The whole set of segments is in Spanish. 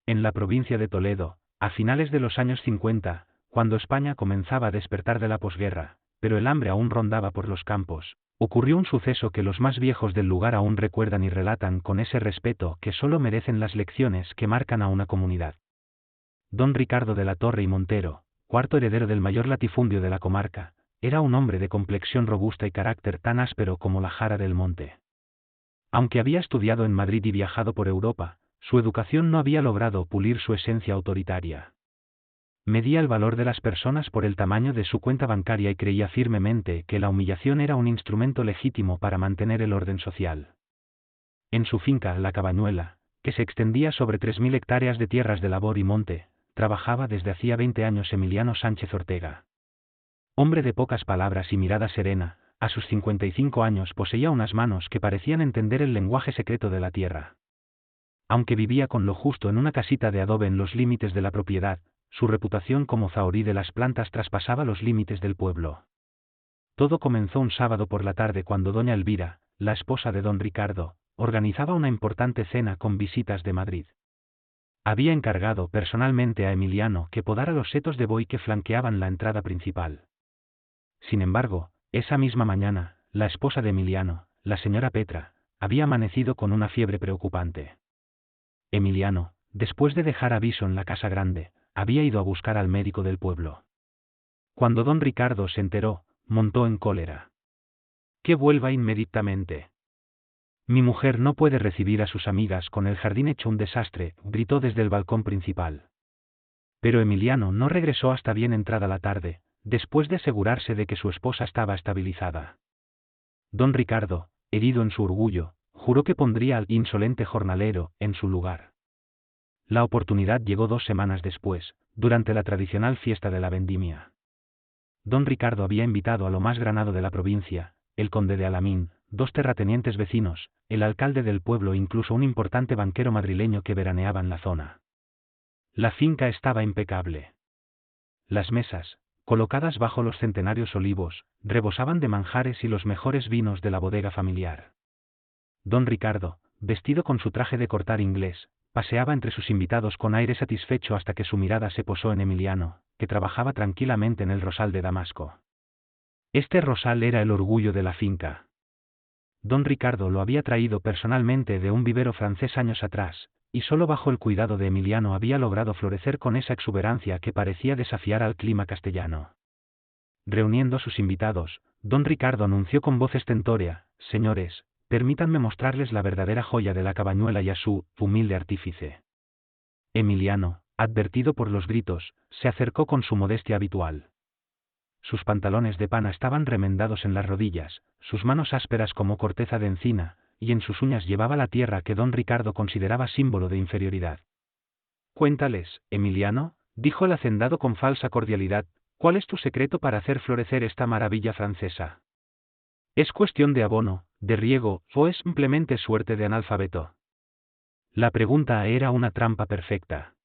En la provincia de Toledo, a finales de los años 50, cuando España comenzaba a despertar de la posguerra, pero el hambre aún rondaba por los campos, ocurrió un suceso que los más viejos del lugar aún recuerdan y relatan con ese respeto que solo merecen las lecciones que marcan a una comunidad. Don Ricardo de la Torre y Montero, cuarto heredero del mayor latifundio de la comarca, era un hombre de complexión robusta y carácter tan áspero como la jara del monte. Aunque había estudiado en Madrid y viajado por Europa, su educación no había logrado pulir su esencia autoritaria. Medía el valor de las personas por el tamaño de su cuenta bancaria y creía firmemente que la humillación era un instrumento legítimo para mantener el orden social. En su finca, La Cabañuela, que se extendía sobre 3.000 hectáreas de tierras de labor y monte, trabajaba desde hacía 20 años Emiliano Sánchez Ortega. Hombre de pocas palabras y mirada serena, a sus 55 años poseía unas manos que parecían entender el lenguaje secreto de la tierra. Aunque vivía con lo justo en una casita de adobe en los límites de la propiedad, su reputación como zahorí de las plantas traspasaba los límites del pueblo. Todo comenzó un sábado por la tarde cuando doña Elvira, la esposa de don Ricardo, organizaba una importante cena con visitas de Madrid. Había encargado personalmente a Emiliano que podara los setos de buey que flanqueaban la entrada principal. Sin embargo, esa misma mañana, la esposa de Emiliano, la señora Petra, había amanecido con una fiebre preocupante. Emiliano, después de dejar aviso en la casa grande, había ido a buscar al médico del pueblo. Cuando don Ricardo se enteró, montó en cólera. «Que vuelva inmediatamente. Mi mujer no puede recibir a sus amigas con el jardín hecho un desastre», gritó desde el balcón principal. Pero Emiliano no regresó hasta bien entrada la tarde, después de asegurarse de que su esposa estaba estabilizada. Don Ricardo, herido en su orgullo, juró que pondría al insolente jornalero en su lugar. La oportunidad llegó 2 semanas después, durante la tradicional fiesta de la vendimia. Don Ricardo había invitado a lo más granado de la provincia, el conde de Alamín, 2 terratenientes vecinos, el alcalde del pueblo e incluso un importante banquero madrileño que veraneaba en la zona. La finca estaba impecable. Las mesas, colocadas bajo los centenarios olivos, rebosaban de manjares y los mejores vinos de la bodega familiar. Don Ricardo, vestido con su traje de cortar inglés, paseaba entre sus invitados con aire satisfecho hasta que su mirada se posó en Emiliano, que trabajaba tranquilamente en el rosal de Damasco. Este rosal era el orgullo de la finca. Don Ricardo lo había traído personalmente de un vivero francés años atrás, y solo bajo el cuidado de Emiliano había logrado florecer con esa exuberancia que parecía desafiar al clima castellano. Reuniendo a sus invitados, don Ricardo anunció con voz estentórea: «Señores, permítanme mostrarles la verdadera joya de La Cabañuela y a su humilde artífice». Emiliano, advertido por los gritos, se acercó con su modestia habitual. Sus pantalones de pana estaban remendados en las rodillas, sus manos ásperas como corteza de encina, y en sus uñas llevaba la tierra que don Ricardo consideraba símbolo de inferioridad. «Cuéntales, Emiliano», dijo el hacendado con falsa cordialidad, «¿cuál es tu secreto para hacer florecer esta maravilla francesa? ¿Es cuestión de abono, de riego, o es simplemente suerte de analfabeto?». La pregunta era una trampa perfecta.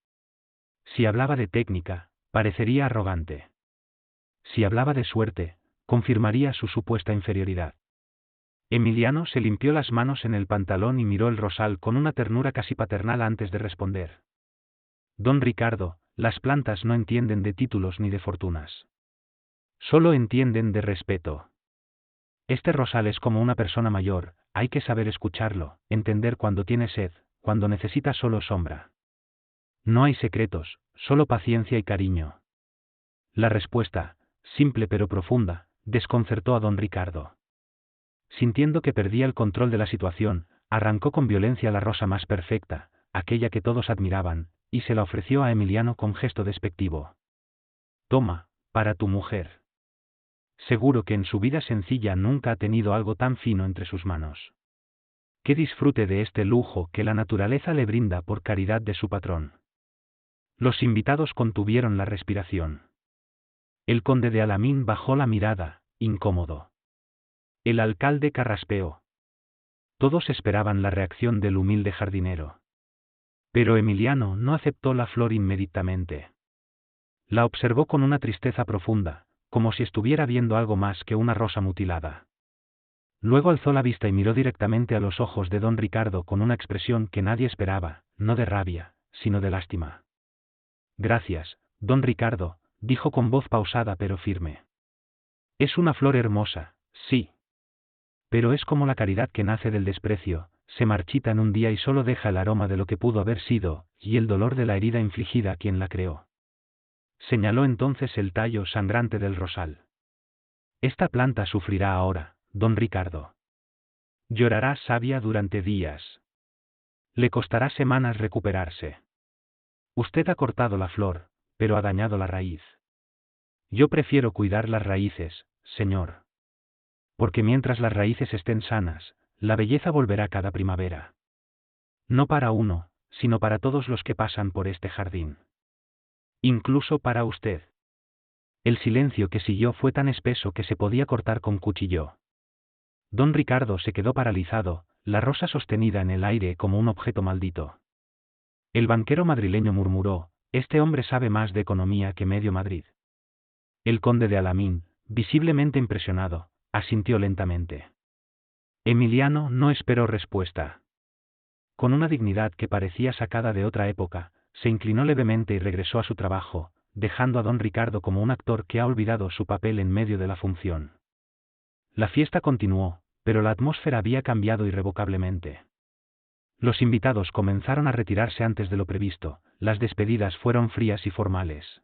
Si hablaba de técnica, parecería arrogante. Si hablaba de suerte, confirmaría su supuesta inferioridad. Emiliano se limpió las manos en el pantalón y miró el rosal con una ternura casi paternal antes de responder. «Don Ricardo, las plantas no entienden de títulos ni de fortunas. Solo entienden de respeto. Este rosal es como una persona mayor, hay que saber escucharlo, entender cuando tiene sed, cuando necesita solo sombra. No hay secretos, solo paciencia y cariño». La respuesta, simple pero profunda, desconcertó a don Ricardo. Sintiendo que perdía el control de la situación, arrancó con violencia la rosa más perfecta, aquella que todos admiraban, y se la ofreció a Emiliano con gesto despectivo. «Toma, para tu mujer. Seguro que en su vida sencilla nunca ha tenido algo tan fino entre sus manos. Que disfrute de este lujo que la naturaleza le brinda por caridad de su patrón». Los invitados contuvieron la respiración. El conde de Alamín bajó la mirada, incómodo. El alcalde carraspeó. Todos esperaban la reacción del humilde jardinero. Pero Emiliano no aceptó la flor inmediatamente. La observó con una tristeza profunda, como si estuviera viendo algo más que una rosa mutilada. Luego alzó la vista y miró directamente a los ojos de don Ricardo con una expresión que nadie esperaba, no de rabia, sino de lástima. Gracias, don Ricardo, dijo con voz pausada pero firme. Es una flor hermosa, sí. Pero es como la caridad que nace del desprecio, se marchita en un día y solo deja el aroma de lo que pudo haber sido, y el dolor de la herida infligida a quien la creó. Señaló entonces el tallo sangrante del rosal. Esta planta sufrirá ahora, don Ricardo. Llorará savia durante días. Le costará semanas recuperarse. Usted ha cortado la flor, pero ha dañado la raíz. Yo prefiero cuidar las raíces, señor. Porque mientras las raíces estén sanas, la belleza volverá cada primavera. No para uno, sino para todos los que pasan por este jardín. Incluso para usted. El silencio que siguió fue tan espeso que se podía cortar con cuchillo. Don Ricardo se quedó paralizado, la rosa sostenida en el aire como un objeto maldito. El banquero madrileño murmuró, este hombre sabe más de economía que medio Madrid. El conde de Alamín, visiblemente impresionado, asintió lentamente. Emiliano no esperó respuesta. Con una dignidad que parecía sacada de otra época, se inclinó levemente y regresó a su trabajo, dejando a don Ricardo como un actor que ha olvidado su papel en medio de la función. La fiesta continuó, pero la atmósfera había cambiado irrevocablemente. Los invitados comenzaron a retirarse antes de lo previsto, las despedidas fueron frías y formales.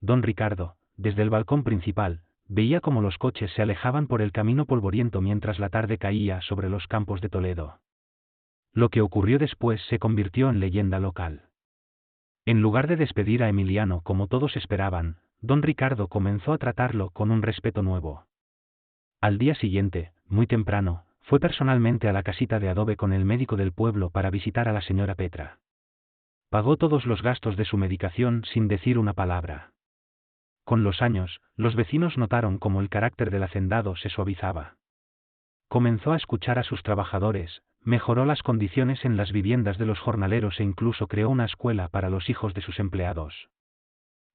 Don Ricardo, desde el balcón principal, veía cómo los coches se alejaban por el camino polvoriento mientras la tarde caía sobre los campos de Toledo. Lo que ocurrió después se convirtió en leyenda local. En lugar de despedir a Emiliano como todos esperaban, don Ricardo comenzó a tratarlo con un respeto nuevo. Al día siguiente, muy temprano, fue personalmente a la casita de adobe con el médico del pueblo para visitar a la señora Petra. Pagó todos los gastos de su medicación sin decir una palabra. Con los años, los vecinos notaron cómo el carácter del hacendado se suavizaba. Comenzó a escuchar a sus trabajadores, mejoró las condiciones en las viviendas de los jornaleros e incluso creó una escuela para los hijos de sus empleados.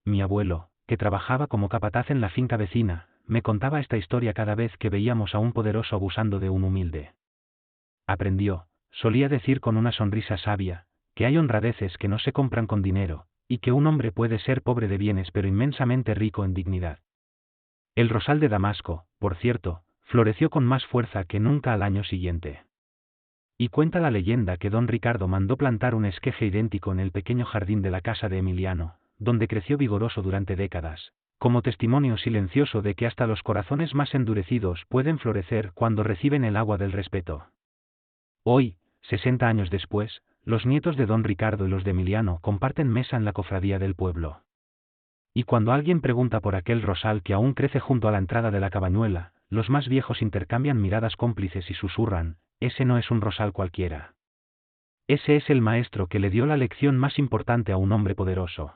Mi abuelo, que trabajaba como capataz en la finca vecina, me contaba esta historia cada vez que veíamos a un poderoso abusando de un humilde. Aprendió, solía decir con una sonrisa sabia, que hay honradeces que no se compran con dinero, y que un hombre puede ser pobre de bienes pero inmensamente rico en dignidad. El rosal de Damasco, por cierto, floreció con más fuerza que nunca al año siguiente. Y cuenta la leyenda que don Ricardo mandó plantar un esqueje idéntico en el pequeño jardín de la casa de Emiliano, donde creció vigoroso durante décadas, como testimonio silencioso de que hasta los corazones más endurecidos pueden florecer cuando reciben el agua del respeto. Hoy, 60 años después, los nietos de don Ricardo y los de Emiliano comparten mesa en la cofradía del pueblo. Y cuando alguien pregunta por aquel rosal que aún crece junto a la entrada de la cabañuela, los más viejos intercambian miradas cómplices y susurran, ese no es un rosal cualquiera. Ese es el maestro que le dio la lección más importante a un hombre poderoso.